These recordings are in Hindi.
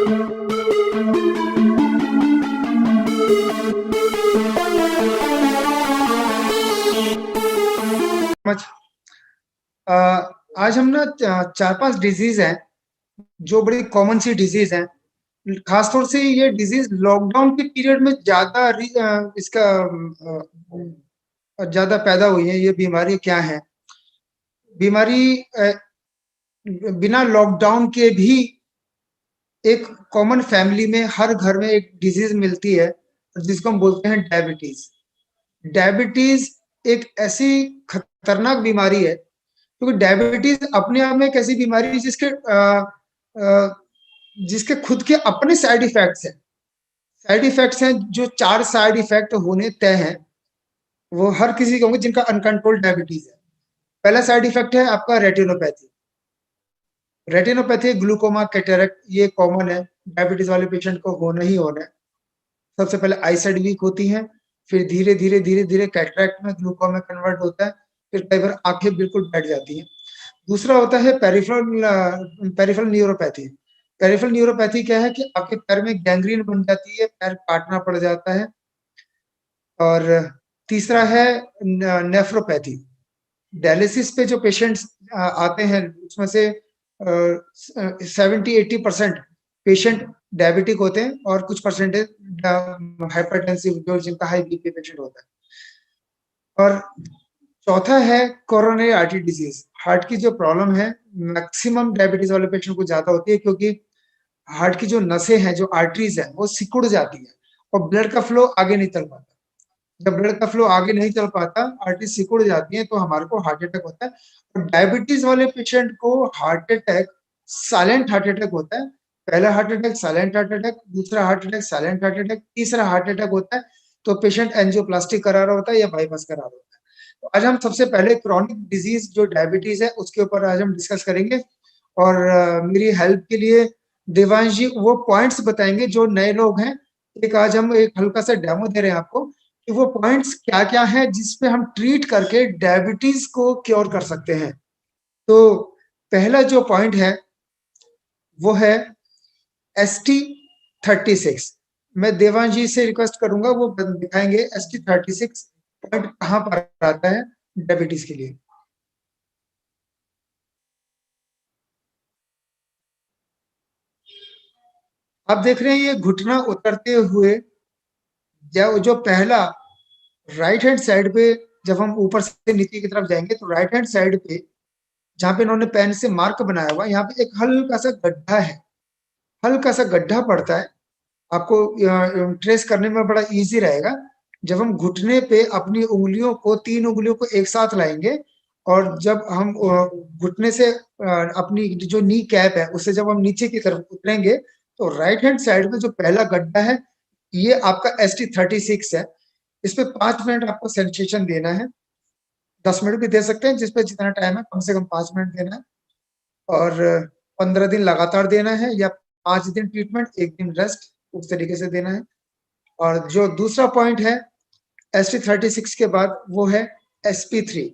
आज हम ना चार पांच डिजीज हैं जो बड़ी कॉमन सी डिजीज हैं। खासतौर से ये डिजीज लॉकडाउन के पीरियड में ज्यादा इसका ज्यादा पैदा हुई है। ये बीमारी क्या है? बीमारी बिना लॉकडाउन के भी एक कॉमन फैमिली में हर घर में एक डिजीज मिलती है जिसको हम बोलते हैं डायबिटीज। डायबिटीज एक ऐसी खतरनाक बीमारी है क्योंकि डायबिटीज अपने आप में एक ऐसी बीमारी है जिसके खुद के अपने साइड इफेक्ट्स हैं। साइड इफेक्ट्स हैं जो 4 साइड इफेक्ट होने तय हैं, वो हर किसी के होंगे जिनका अनकंट्रोल्ड डायबिटीज है। पहला साइड इफेक्ट है आपका रेटिनोपैथी। रेटिनोपैथी, ग्लूकोमा, कैटरेक्ट, ये कॉमन है, डायबिटीज वाले पेशेंट को होना ही होना है। सबसे पहले आई साइड वीक होती है, फिर धीरे धीरे धीरे धीरे कैटरेक्ट में, ग्लूकोमा में कन्वर्ट होता है, फिर कई बार आंखें बिल्कुल बैठ जाती हैं। दूसरा होता है पेरिफेरल न्यूरोपैथी। पेरिफेरल न्यूरोपैथी क्या है कि आपके पैर में गैंग्रीन बन जाती है, पैर काटना पड़ जाता है। और तीसरा है नेफ्रोपैथी। डायलिसिस पे जो पेशेंट्स आते हैं उसमें से 70-80% पेशेंट डायबिटिक होते हैं और कुछ परसेंटेज हाइपरटेंसिव, जो जिनका हाई बीपी पेशेंट होता है। और चौथा है कोरोनरी आर्टरी डिजीज। हार्ट की जो प्रॉब्लम है मैक्सिमम डायबिटीज वाले पेशेंट को ज्यादा होती है क्योंकि हार्ट की जो नसें हैं, जो आर्टरीज है, वो सिकुड़ जाती है और ब्लड का फ्लो आगे नहीं चल पाता। जब ब्लड का फ्लो आगे नहीं चल पाता, आर्टरी सिकुड़ जाती है, तो हमारे को हार्ट अटैक होता है। और डायबिटीज वाले पेशेंट को heart attack silent heart attack होता है। पहला heart attack silent heart attack, दूसरा heart attack silent heart attack, तीसरा हार्ट अटैक होता है तो पेशेंट एंजियोप्लास्टी करा रहा होता है या बाईपास करा रहा होता है। तो आज हम सबसे पहले क्रॉनिक डिजीज जो डायबिटीज है उसके ऊपर आज हम डिस्कस करेंगे। और मेरी हेल्प के लिए देवांश जी वो पॉइंट्स बताएंगे जो नए लोग हैं। एक आज हम एक हल्का सा डेमो दे रहे हैं आपको कि वो पॉइंट्स क्या क्या है जिसपे हम ट्रीट करके डायबिटीज को क्योर कर सकते हैं। तो पहला जो पॉइंट है वो है ST36। मैं देवांश जी से रिक्वेस्ट करूंगा वो दिखाएंगे ST36 पॉइंट कहां पर आता है डायबिटीज के लिए। आप देख रहे हैं ये घुटना उतरते हुए, जो पहला राइट हैंड साइड पे, जब हम ऊपर से नीचे की तरफ जाएंगे तो राइट हैंड साइड पे जहां पे इन्होंने पेन से मार्क बनाया हुआ, यहाँ पे एक हल्का सा गड्ढा है, हल्का सा गड्ढा पड़ता है। आपको ट्रेस करने में बड़ा इजी रहेगा। जब हम घुटने पे अपनी उंगलियों को, 3 उंगलियों को एक साथ लाएंगे और जब हम घुटने से अपनी जो नी कैप है उससे जब हम नीचे की तरफ उतरेंगे तो राइट हैंड साइड में जो पहला गड्ढा है ये आपका ST36 है। इस पे 5 मिनट आपको सेंसेशन देना है। 10 मिनट भी दे सकते हैं, जिसपे जितना टाइम है, कम से कम 5 मिनट देना है। और 15 दिन लगातार देना है या 5 दिन ट्रीटमेंट, 1 दिन रेस्ट, उस तरीके से देना है। और जो दूसरा पॉइंट है ST36 के बाद वो है SP3।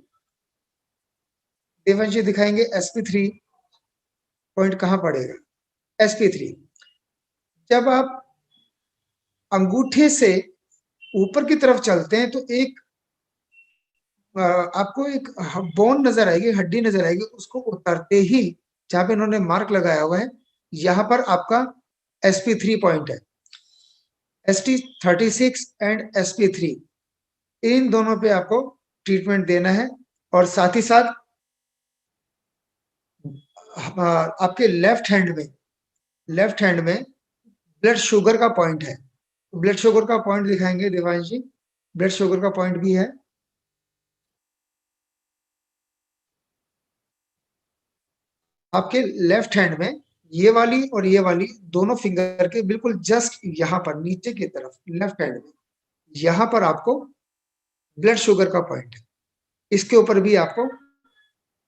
देवंश जी दिखाएंगे SP3 पॉइंट कहां पड़ेगा। SP3 जब आप अंगूठे से ऊपर की तरफ चलते हैं तो एक आपको एक बोन नजर आएगी, हड्डी नजर आएगी। उसको उतारते ही जहां पे इन्होंने मार्क लगाया हुआ है यहां पर आपका SP3 पॉइंट है। ST36 एंड SP3 इन दोनों पे आपको ट्रीटमेंट देना है। और साथ ही साथ आपके लेफ्ट हैंड में ब्लड शुगर का पॉइंट है। ब्लड शुगर का पॉइंट दिखाएंगे देवांश जी। ब्लड शुगर का पॉइंट भी है आपके लेफ्ट हैंड में। ये वाली और ये वाली दोनों फिंगर के बिल्कुल जस्ट यहाँ पर नीचे की तरफ लेफ्ट हैंड में, यहाँ पर आपको ब्लड शुगर का पॉइंट है। इसके ऊपर भी आपको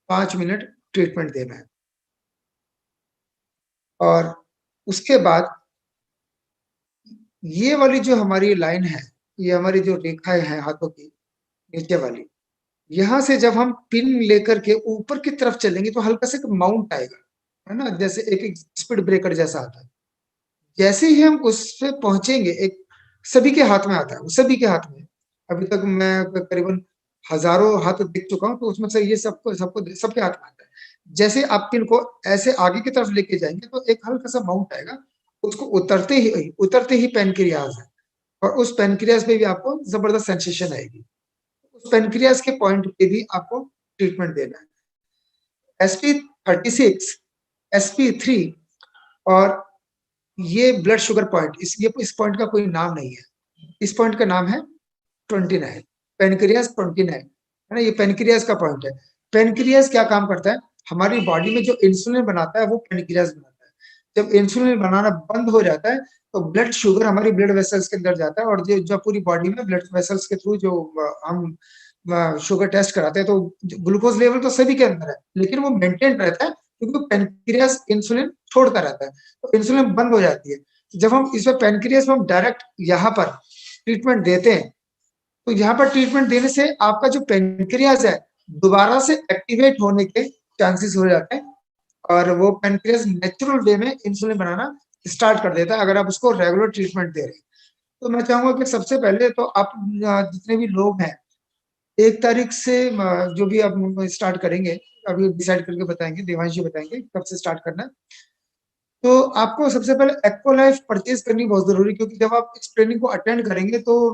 5 मिनट ट्रीटमेंट देना है। और उसके बाद ये वाली जो हमारी लाइन है, ये हमारी जो रेखाएं हैं हाथों की नीचे वाली, यहां से जब हम पिन लेकर के ऊपर की तरफ चलेंगे तो हल्का सा माउंट आएगा, है ना, जैसे एक स्पीड ब्रेकर जैसा आता है। जैसे ही हम उस पे पहुंचेंगे, एक सभी के हाथ में आता है, वो सभी के हाथ में। अभी तक मैं करीबन हजारों हाथ देख चुका हूँ, तो उसमें से ये सबको सबको सबके हाथ में आता है। जैसे आप पिन को ऐसे आगे की तरफ लेके जाएंगे तो एक हल्का सा माउंट आएगा, उसको उतरते ही पेनक्रियाज है, और उस पेनक्रियाज पे भी आपको जबरदस्त सेंसेशन आएगी। उस पेनक्रियाज के पॉइंट पे भी आपको ट्रीटमेंट देना है। SP36, SP3 और ये ब्लड शुगर पॉइंट, इस पॉइंट का कोई नाम नहीं है, इस पॉइंट का नाम है 29, पेनक्रियाज 29 है ना, ये पेनक्रियाज का पॉइंट है। पेनक्रियाज क्या काम करता है, हमारी बॉडी में जो इंसुलिन बनाता है वो पेनक्रियाज बनाता है। जब इंसुलिन बनाना बंद हो जाता है तो ब्लड शुगर हमारी ब्लड वेसल्स के अंदर जाता है, और जो पूरी बॉडी में ब्लड वेसल्स के थ्रू जो हम शुगर टेस्ट कराते हैं, तो ग्लूकोज लेवल तो सभी के अंदर है, लेकिन वो मेंटेन रहता है क्योंकि पेनक्रियाज इंसुलिन छोड़ता रहता है, तो इंसुलिन बंद हो जाती है। जब हम इसमें पेनक्रियाज में हम डायरेक्ट यहाँ पर ट्रीटमेंट देते हैं, तो यहाँ पर ट्रीटमेंट देने से आपका जो पेनक्रियाज है दोबारा से एक्टिवेट होने के चांसेस हो जाते हैं, और वो पेनक्रियाज नेचुरल वे में इंसुलिन बनाना स्टार्ट कर देता है, अगर आप उसको रेगुलर ट्रीटमेंट दे रहे हैं। तो मैं चाहूंगा कि सबसे पहले तो आप जितने भी लोग हैं, 1 तारीख से जो भी आप स्टार्ट करेंगे, अभी डिसाइड करके बताएंगे, देवांशी बताएंगे कब से स्टार्ट करना है। तो आपको सबसे पहले एक्वालाइफ परचेज करनी बहुत जरूरी, क्योंकि जब आप इस ट्रेनिंग को अटेंड करेंगे तो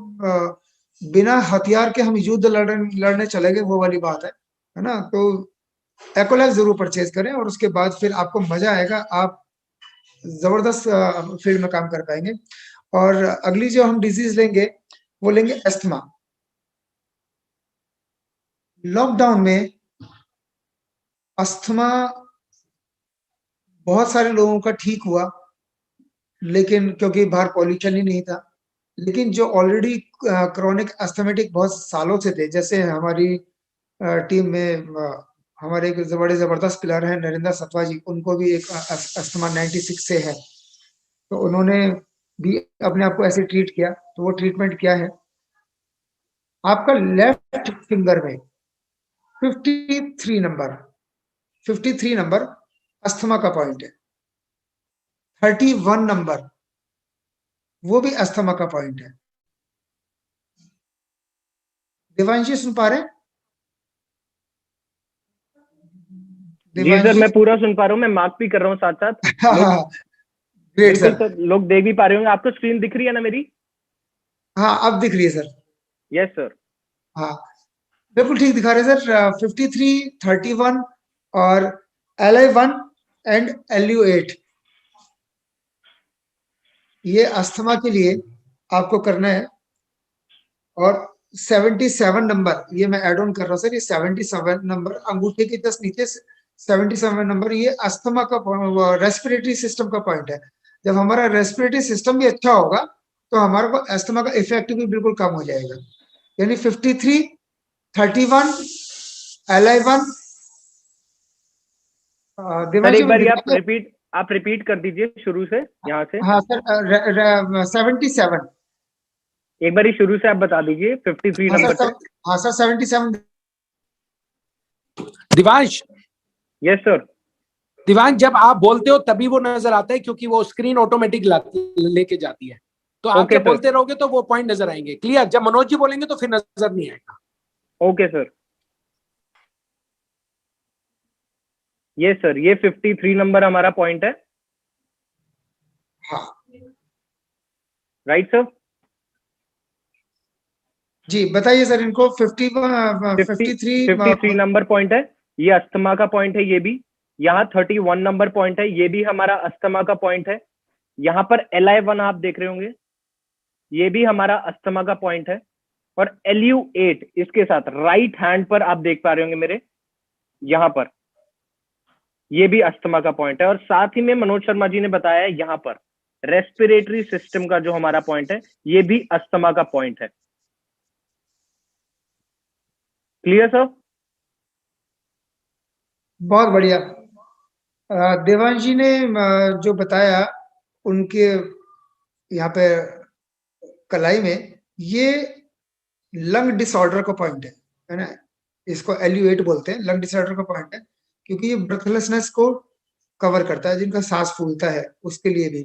बिना हथियार के हम युद्ध लड़ने चलेंगे, वो वाली बात है ना। तो एक्वालाइफ जरूर परचेज करें, और उसके बाद फिर आपको मजा आएगा, आप जबरदस्त फील्ड में काम कर पाएंगे। और अगली जो हम डिजीज लेंगे वो लेंगे अस्थमा। लॉकडाउन में अस्थमा बहुत सारे लोगों का ठीक हुआ, लेकिन क्योंकि बाहर पॉल्यूशन ही नहीं था। लेकिन जो ऑलरेडी क्रोनिक अस्थमेटिक बहुत सालों से थे, जैसे हमारी टीम में हमारे एक बड़े जबरदस्त प्लेयर हैं नरेंद्र सतवा जी, उनको भी एक अस्थमा 96 से है, तो उन्होंने भी अपने आप को ऐसे ट्रीट किया। तो वो ट्रीटमेंट क्या है, आपका लेफ्ट फिंगर में 53 नंबर, 53 नंबर अस्थमा का पॉइंट है। 31 नंबर वो भी अस्थमा का पॉइंट है। देवांशी सुन पा रहे हैं? जी सर, देवांशी? मैं पूरा सुन पा रहा हूँ, मैं मार्क भी कर रहा हूँ साथ साथ। हाँ हाँ, ग्रेट बिल्कुल सर। सर, लोग देख भी पा रहे होंगे। आपको स्क्रीन दिख रही है ना मेरी? हाँ अब दिख रही है सर। Yes sir. हाँ बिल्कुल ठीक दिखा रहे हैं सर। 53, 31 और LI1 एंड LU8, ये अस्थमा के लिए आपको करना है। और 77 नंबर, ये मैं एड ऑन कर रहा हूँ सर, ये 77 नंबर अंगूठे के जस्ट नीचे, 77 नंबर ये अस्थमा का रेस्पिरेटरी सिस्टम का पॉइंट है। जब हमारा रेस्पिरेटरी सिस्टम भी अच्छा होगा तो हमारे को अस्थमा का इफेक्ट भी बिल्कुल कम हो जाएगा। यानी 53, 31, LI1। सर देवांशी एक को बार दिखाइए। आप रिपीट कर दीजिए शुरू से, यहाँ से। हाँ सर, 77। एक बार शुरू से आप बता दीजिए 53 हाँ नंबर सर, से। हाँ sir 77। Divansh, yes sir. Divansh जब आप बोलते हो तभी वो नजर आता है, क्योंकि वो स्क्रीन ऑटोमेटिक लेके जाती है। तो आप ओके जब सर। बोलते रहोगे तो वो पॉइंट नजर आएंगे। क्लियर? जब मनोज जी बोलेंगे तो फिर नजर नहीं आएगा। Okay sir. यस सर, ये 53 नंबर हमारा पॉइंट है। हाँ राइट सर। जी बताइए सर इनको। 53 नंबर पॉइंट है, ये अस्थमा का पॉइंट है। ये भी यहाँ 31 नंबर पॉइंट है, ये भी हमारा अस्थमा का पॉइंट है। यहाँ पर LI1 आप देख रहे होंगे, ये भी हमारा अस्थमा का पॉइंट है। और LU8 इसके साथ राइट हैंड पर आप देख पा रहे होंगे मेरे, यहाँ पर ये भी अस्थमा का पॉइंट है। और साथ ही में मनोज शर्मा जी ने बताया यहाँ पर रेस्पिरेटरी सिस्टम का जो हमारा पॉइंट है, ये भी अस्थमा का पॉइंट है। Clear sir? बहुत बढ़िया। देवांशी ने जो बताया उनके यहाँ पे कलाई में, ये लंग डिसऑर्डर का पॉइंट है ना, इसको LU8 बोलते हैं, लंग डिसऑर्डर का पॉइंट है, क्योंकि ये ब्रेथलेसनेस को कवर करता है, जिनका सांस फूलता है उसके लिए भी।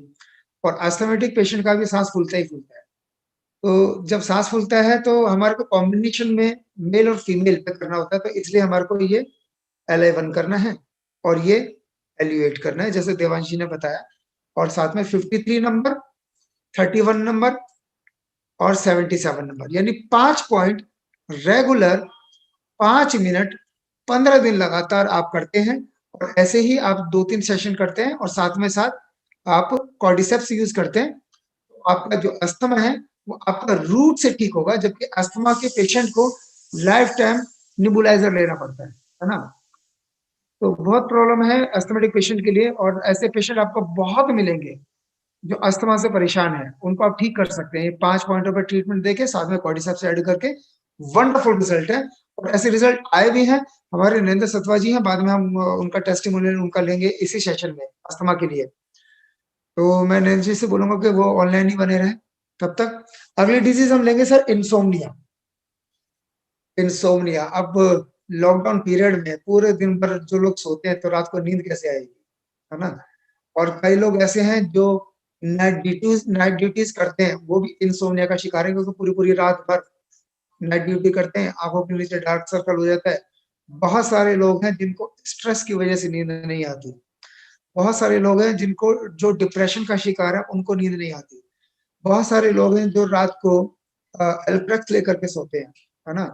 और अस्थमेटिक पेशेंट का भी सांस फूलता ही फूलता है। तो जब सांस फूलता है तो हमारे को कॉम्बिनेशन में मेल और फीमेल पे करना होता है, तो इसलिए हमारे को ये LI1 करना है और ये LU8 करना है, जैसे देवांशी ने बताया। और साथ में 53 नंबर, 31 नंबर और 77 नंबर, यानी 5 पॉइंट रेगुलर 5 मिनट 15 दिन लगातार आप करते हैं। और ऐसे ही आप 2-3 सेशन करते हैं और साथ में साथ आप कॉर्डिसेप्स यूज करते हैं, तो आपका जो अस्थमा है वो आपका रूट से ठीक होगा, जबकि अस्थमा के पेशेंट को लाइफ टाइम निबुलाइजर लेना पड़ता है ना। तो बहुत प्रॉब्लम है अस्थमेटिक पेशेंट के लिए, और ऐसे पेशेंट आपको बहुत मिलेंगे जो अस्थमा से परेशान है, उनको आप ठीक कर सकते हैं 5 पॉइंटों पर ट्रीटमेंट देके, साथ में कॉर्डिसेप्स ऐड करके। वंडरफुल रिजल्ट है, और ऐसे रिजल्ट आए भी हैं। हमारे नरेंद्र सतवा जी हैं, बाद में हम उनका टेस्टिमोनियल उनका लेंगे इसी सेशन में अस्थमा के लिए। तो मैं नरेंद्र जी से बोलूंगा कि वो ऑनलाइन ही बने रहे। तब तक अगली डिजीज हम लेंगे सर, इंसोम्निया। इंसोम्निया, अब लॉकडाउन पीरियड में पूरे दिन भर जो लोग सोते हैं तो रात को नींद कैसे आएगी, है ना। और कई लोग ऐसे हैं जो नाइट ड्यूटीज करते हैं, वो भी इंसोम्निया का शिकार है, क्योंकि पूरी पूरी रात भर नाइट ड्यूटी करते हैं, आंखों के नीचे डार्क सर्कल हो जाता है। बहुत सारे लोग हैं जिनको स्ट्रेस की वजह से नींद नहीं आती। बहुत सारे लोग हैं जिनको जो डिप्रेशन का शिकार है उनको नींद नहीं आती। बहुत सारे लोग हैं जो रात को एल्प्रेक्स लेकर के सोते हैं, है ना।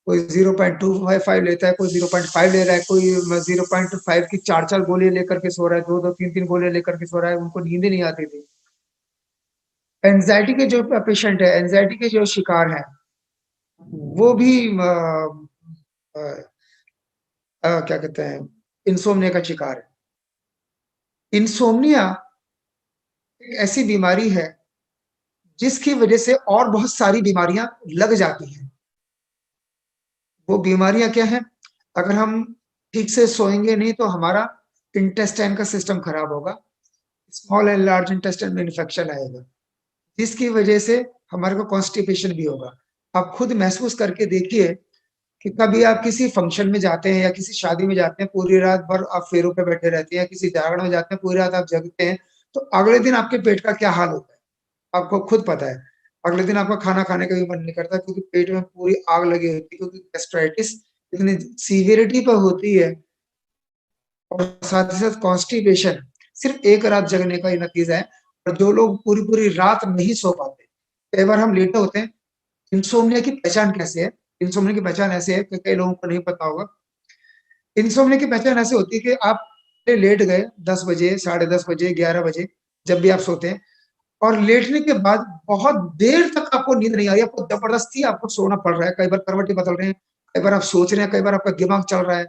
कोई 0.255 लेता है, कोई 0.5 ले रहा है, कोई 0.5 की 4-4 गोलियां लेकर के सो रहा है, 2-2 3-3 गोलियां लेकर के सो रहा है, उनको नींद ही नहीं आती थी। एंजाइटी के जो पेशेंट है, एंजाइटी के जो शिकार है, वो भी क्या कहते हैं, इंसोम्निया का शिकार है। इंसोम्निया एक ऐसी बीमारी है जिसकी वजह से और बहुत सारी बीमारियां लग जाती हैं। वो बीमारियां क्या है, अगर हम ठीक से सोएंगे नहीं तो हमारा इंटेस्टाइन का सिस्टम खराब होगा, स्मॉल एंड लार्ज इंटेस्टाइन में इन्फेक्शन आएगा, जिसकी वजह से हमारे को कॉन्स्टिपेशन भी होगा। आप खुद महसूस करके देखिए कि कभी आप किसी फंक्शन में जाते हैं या किसी शादी में जाते हैं, पूरी रात भर आप फेरों पे बैठे रहते हैं, किसी जागरण में जाते हैं, पूरी रात आप जगते हैं, तो अगले दिन आपके पेट का क्या हाल होता है आपको खुद पता है। अगले दिन आपका खाना खाने का भी मन नहीं करता, क्योंकि पेट में पूरी आग लगी होती है, क्योंकि गैस्ट्राइटिस इतनी सीवियरिटी पर होती है। और साथ ही साथ कॉन्स्टिपेशन सिर्फ एक रात जगने का ही नतीजा है। और जो लोग पूरी पूरी रात नहीं सो पाते, कई बार हम लेटे होते हैं। इंसोम्निया की पहचान कैसे है? इंसोम्निया की पहचान ऐसे है कि कई लोगों को नहीं पता होगा। इंसोम्निया की पहचान ऐसे होती है कि आप लेट गए 10 बजे, 10:30 बजे, 11 बजे, जब भी आप सोते हैं, और लेटने के बाद बहुत देर तक आपको नींद नहीं आ रही, आपको जबरदस्ती आपको सोना पड़ रहा है। कई बार करवटें बदल रहे हैं, कई बार आप सोच रहे हैं, कई बार आपका दिमाग चल रहा है,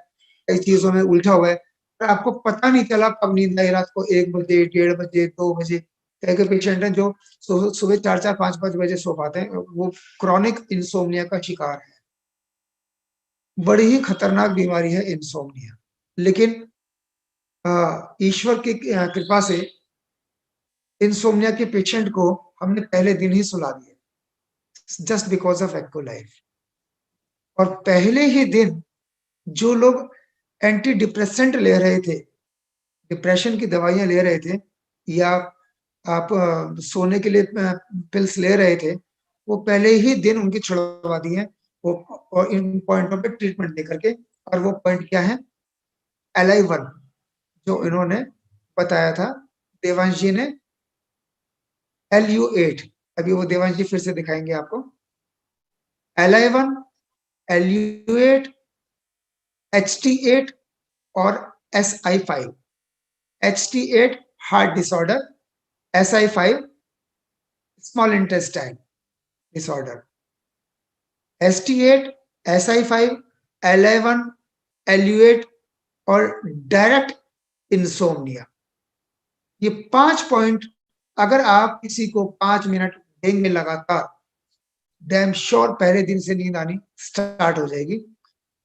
कई चीजों में उलझा हुआ है, और आपको पता नहीं चला कब नींद आई। रात को 1 बजे, 1:30 बजे, 2 बजे। कई पेशेंट हैं जो सुबह 4-4, 5-5 बजे सो पाते हैं, वो क्रॉनिक इंसोम्निया का शिकार है। बड़ी ही खतरनाक बीमारी है इंसोम्निया, लेकिन ईश्वर की कृपा से इंसोम्निया के पेशेंट को हमने पहले दिन ही सुला दिया, just because of echo life. और पहले ही दिन जो लोग एंटी डिप्रेसेंट ले रहे थे, डिप्रेशन की दवाइयां ले रहे थे, या आप सोने के लिए पिल्स ले रहे थे, वो पहले ही दिन उनकी छुड़वा दी है, वो और इन पॉइंटों पे ट्रीटमेंट लेकर के। और वो पॉइंट क्या है? LI1 जो इन्होंने बताया था देवांश जी ने, LU8, अभी वो देवांश जी फिर से दिखाएंगे आपको। LI1, LU8, HT8 और SI5। HT8 heart disorder, SI5 small intestine disorder. ST8, SI5, LI1, LU8 और डायरेक्ट इंसोम्निया। ये 5 पॉइंट अगर आप किसी को 5 मिनट देंगे लगातार, डैम श्योर पहले दिन से नींद आनी स्टार्ट हो जाएगी।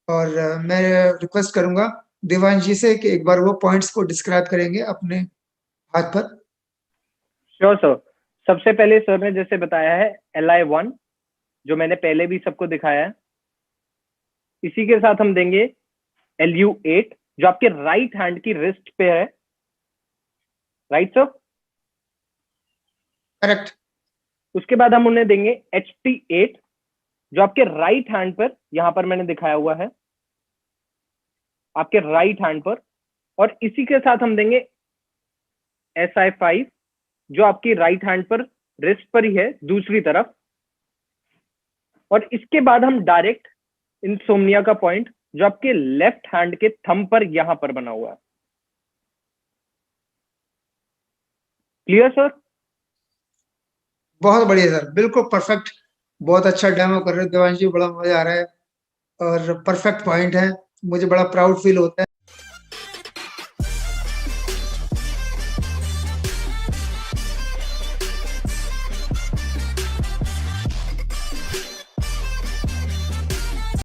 और मैं रिक्वेस्ट करूंगा देवांश जी से कि एक बार वो पॉइंट्स को डिस्क्राइब करेंगे अपने हाथ पर। Sure sir. सबसे पहले सर ने जैसे बताया है LI1, जो मैंने पहले भी सबको दिखाया है। इसी के साथ हम देंगे LU8, जो आपके राइट हैंड की रिस्ट पे है। Right sir? करेक्ट। उसके बाद हम उन्हें देंगे HT8 जो आपके राइट हैंड पर, यहां पर मैंने दिखाया हुआ है आपके राइट हैंड पर, और इसी के साथ हम देंगे SI5 जो आपकी राइट हैंड पर रिस्ट पर ही है दूसरी तरफ। और इसके बाद हम डायरेक्ट इंसोम्निया का पॉइंट जो आपके लेफ्ट हैंड के थंब पर यहां पर बना हुआ है। Clear sir? बहुत बढ़िया सर, बिल्कुल परफेक्ट। बहुत अच्छा डेमो कर रहे हो देवांशी, बड़ा मजा आ रहा है और परफेक्ट पॉइंट है। मुझे बड़ा प्राउड फील होता है।